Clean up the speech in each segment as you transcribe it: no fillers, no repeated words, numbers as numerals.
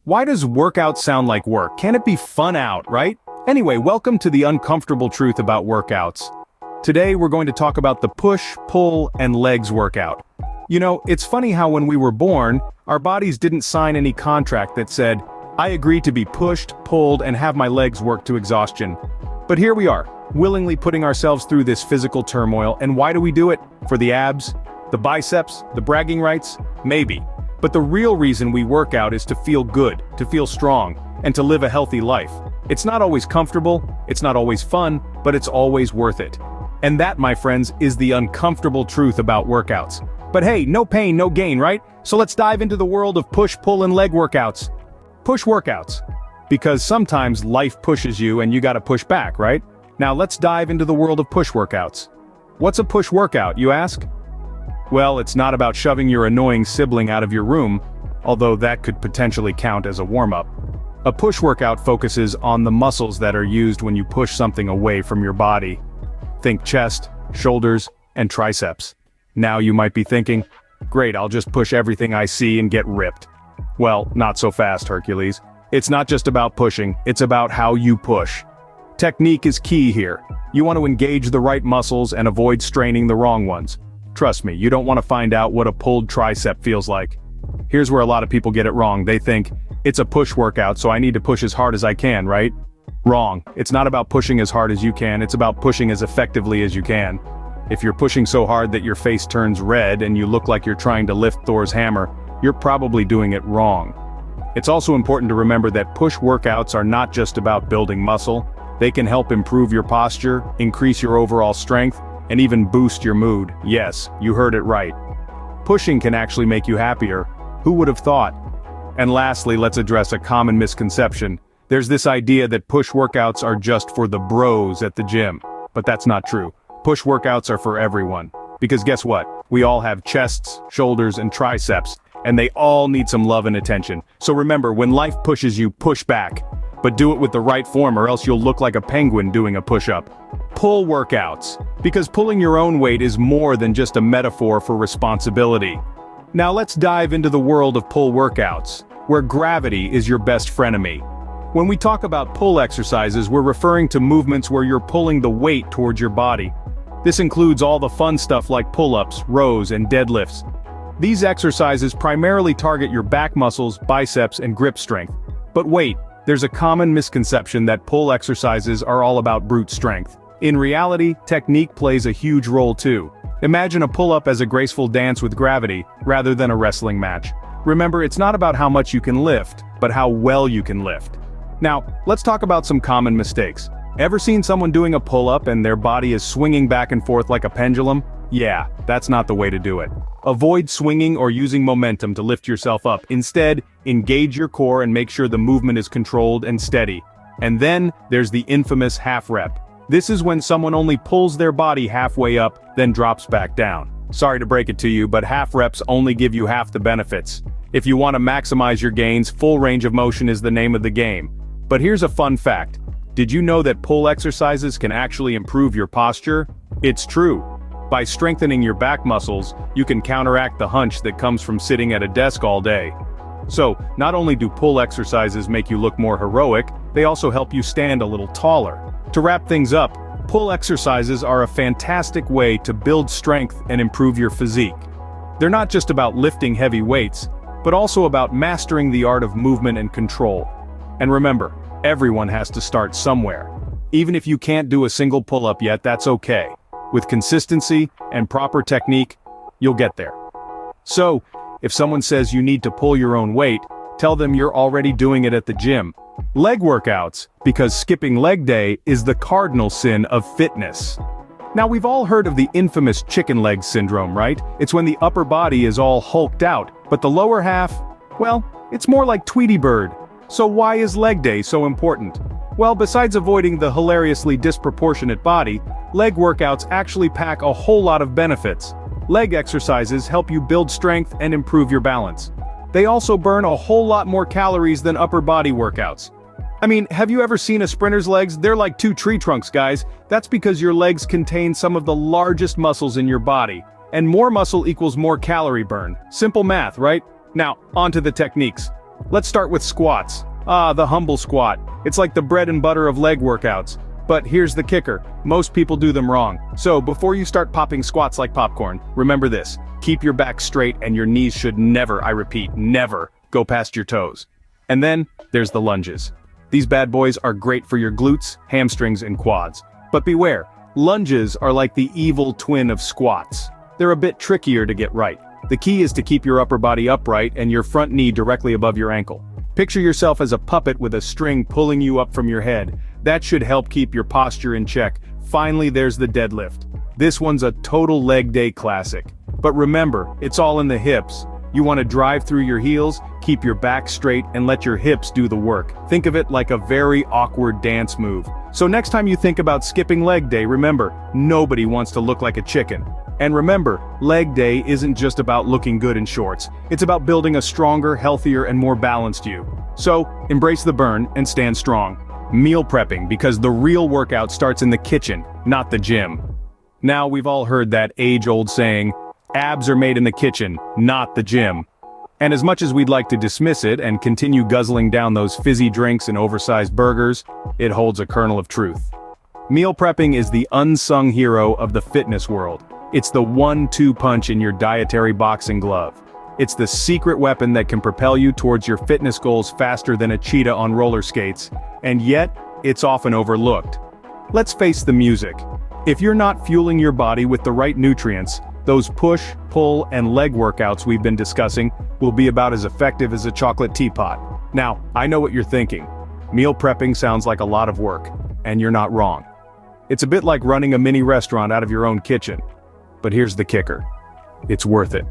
Why does workout sound like work? Can it be fun out, right? Anyway, welcome to the uncomfortable truth about workouts. Today we're going to talk about the push, pull, and legs workout. You know, it's funny how when we were born, our bodies didn't sign any contract that said, I agree to be pushed, pulled, and have my legs work to exhaustion. But here we are, willingly putting ourselves through this physical turmoil, and why do we do it? For the abs? The biceps? The bragging rights? Maybe. But the real reason we work out is to feel good, to feel strong, and to live a healthy life. It's not always comfortable, it's not always fun, but it's always worth it. And that, my friends, is the uncomfortable truth about workouts. But hey, no pain, no gain, right? So let's dive into the world of push, pull, and leg workouts. Push workouts. Because sometimes life pushes you and you gotta push back, right? Now let's dive into the world of push workouts. What's a push workout, you ask? Well, it's not about shoving your annoying sibling out of your room, although that could potentially count as a warm-up. A push workout focuses on the muscles that are used when you push something away from your body. Think chest, shoulders, and triceps. Now you might be thinking, great, I'll just push everything I see and get ripped. Well, not so fast, Hercules. It's not just about pushing, it's about how you push. Technique is key here. You want to engage the right muscles and avoid straining the wrong ones. Trust me, you don't want to find out what a pulled tricep feels like. Here's where a lot of people get it wrong. They think, it's a push workout, so I need to push as hard as I can, right? Wrong. It's not about pushing as hard as you can, it's about pushing as effectively as you can. If you're pushing so hard that your face turns red and you look like you're trying to lift Thor's hammer, you're probably doing it wrong. It's also important to remember that push workouts are not just about building muscle. They can help improve your posture, increase your overall strength, and even boost your mood. Yes, you heard it right. Pushing can actually make you happier. Who would have thought? And lastly, let's address a common misconception. There's this idea that push workouts are just for the bros at the gym. But that's not true. Push workouts are for everyone. Because guess what? We all have chests, shoulders, and triceps, and they all need some love and attention. So remember, when life pushes you, push back. But do it with the right form or else you'll look like a penguin doing a push-up. Pull workouts. Because pulling your own weight is more than just a metaphor for responsibility. Now let's dive into the world of pull workouts, where gravity is your best frenemy. When we talk about pull exercises, we're referring to movements where you're pulling the weight towards your body. This includes all the fun stuff like pull-ups, rows, and deadlifts. These exercises primarily target your back muscles, biceps, and grip strength. But wait, there's a common misconception that pull exercises are all about brute strength. In reality, technique plays a huge role too. Imagine a pull-up as a graceful dance with gravity, rather than a wrestling match. Remember, it's not about how much you can lift, but how well you can lift. Now, let's talk about some common mistakes. Ever seen someone doing a pull-up and their body is swinging back and forth like a pendulum? Yeah, that's not the way to do it. Avoid swinging or using momentum to lift yourself up. Instead, engage your core and make sure the movement is controlled and steady. And then, there's the infamous half rep. This is when someone only pulls their body halfway up, then drops back down. Sorry to break it to you, but half reps only give you half the benefits. If you want to maximize your gains, full range of motion is the name of the game. But here's a fun fact. Did you know that pull exercises can actually improve your posture? It's true. By strengthening your back muscles, you can counteract the hunch that comes from sitting at a desk all day. So, not only do pull exercises make you look more heroic, they also help you stand a little taller. To wrap things up, pull exercises are a fantastic way to build strength and improve your physique. They're not just about lifting heavy weights, but also about mastering the art of movement and control. And remember, everyone has to start somewhere. Even if you can't do a single pull-up yet, that's okay. With consistency and proper technique, you'll get there. So, if someone says you need to pull your own weight, tell them you're already doing it at the gym. Leg workouts, because skipping leg day is the cardinal sin of fitness. Now we've all heard of the infamous chicken leg syndrome, right? It's when the upper body is all hulked out, but the lower half, well, it's more like Tweety Bird. So why is leg day so important? Well, besides avoiding the hilariously disproportionate body, leg workouts actually pack a whole lot of benefits. Leg exercises help you build strength and improve your balance. They also burn a whole lot more calories than upper body workouts. I mean, have you ever seen a sprinter's legs? They're like 2 tree trunks, guys. That's because your legs contain some of the largest muscles in your body. And more muscle equals more calorie burn. Simple math, right? Now, onto the techniques. Let's start with squats. The humble squat. It's like the bread and butter of leg workouts. But here's the kicker, most people do them wrong. So before you start popping squats like popcorn, remember this, keep your back straight and your knees should never, I repeat, never go past your toes. And then, there's the lunges. These bad boys are great for your glutes, hamstrings, and quads. But beware, lunges are like the evil twin of squats. They're a bit trickier to get right. The key is to keep your upper body upright and your front knee directly above your ankle. Picture yourself as a puppet with a string pulling you up from your head. That should help keep your posture in check. Finally, there's the deadlift. This one's a total leg day classic. But remember, it's all in the hips. You want to drive through your heels, keep your back straight, and let your hips do the work. Think of it like a very awkward dance move. So next time you think about skipping leg day, remember, nobody wants to look like a chicken. And remember, leg day isn't just about looking good in shorts. It's about building a stronger, healthier, and more balanced you. So, embrace the burn and stand strong. Meal prepping, because the real workout starts in the kitchen, not the gym. Now we've all heard that age-old saying, abs are made in the kitchen, not the gym. And as much as we'd like to dismiss it and continue guzzling down those fizzy drinks and oversized burgers, it holds a kernel of truth. Meal prepping is the unsung hero of the fitness world. It's the 1-2 punch in your dietary boxing glove. It's the secret weapon that can propel you towards your fitness goals faster than a cheetah on roller skates, and yet, it's often overlooked. Let's face the music. If you're not fueling your body with the right nutrients, those push, pull, and leg workouts we've been discussing will be about as effective as a chocolate teapot. Now, I know what you're thinking. Meal prepping sounds like a lot of work, and you're not wrong. It's a bit like running a mini restaurant out of your own kitchen. But here's the kicker. It's worth it.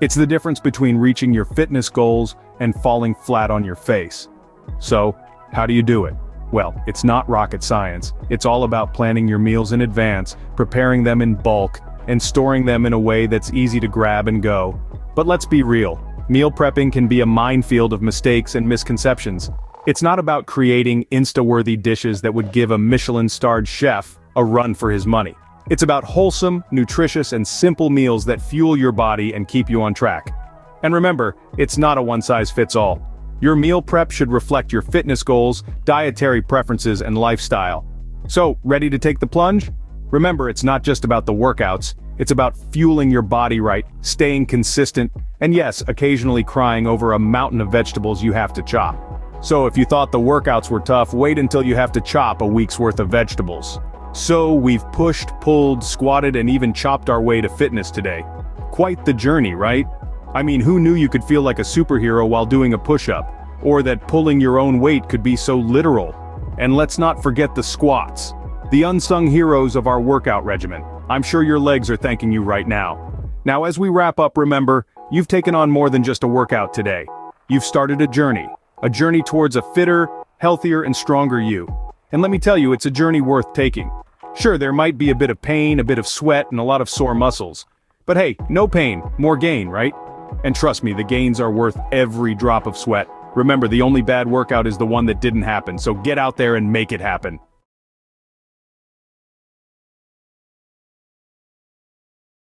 It's the difference between reaching your fitness goals and falling flat on your face. So, how do you do it? Well, it's not rocket science. It's all about planning your meals in advance, preparing them in bulk, and storing them in a way that's easy to grab and go. But let's be real. Meal prepping can be a minefield of mistakes and misconceptions. It's not about creating Insta-worthy dishes that would give a Michelin-starred chef a run for his money. It's about wholesome, nutritious, and simple meals that fuel your body and keep you on track. And remember, it's not a one-size-fits-all. Your meal prep should reflect your fitness goals, dietary preferences, and lifestyle. So, ready to take the plunge? Remember, it's not just about the workouts, it's about fueling your body right, staying consistent, and yes, occasionally crying over a mountain of vegetables you have to chop. So if you thought the workouts were tough, wait until you have to chop a week's worth of vegetables. So we've pushed, pulled, squatted, and even chopped our way to fitness today. Quite the journey, right? I mean, who knew you could feel like a superhero while doing a push-up? Or that pulling your own weight could be so literal? And let's not forget the squats. The unsung heroes of our workout regimen. I'm sure your legs are thanking you right now. Now as we wrap up, remember, you've taken on more than just a workout today. You've started a journey towards a fitter, healthier, and stronger you. And let me tell you, it's a journey worth taking. Sure, there might be a bit of pain, a bit of sweat, and a lot of sore muscles. But hey, no pain, more gain, right? And trust me, the gains are worth every drop of sweat. Remember, the only bad workout is the one that didn't happen, so get out there and make it happen.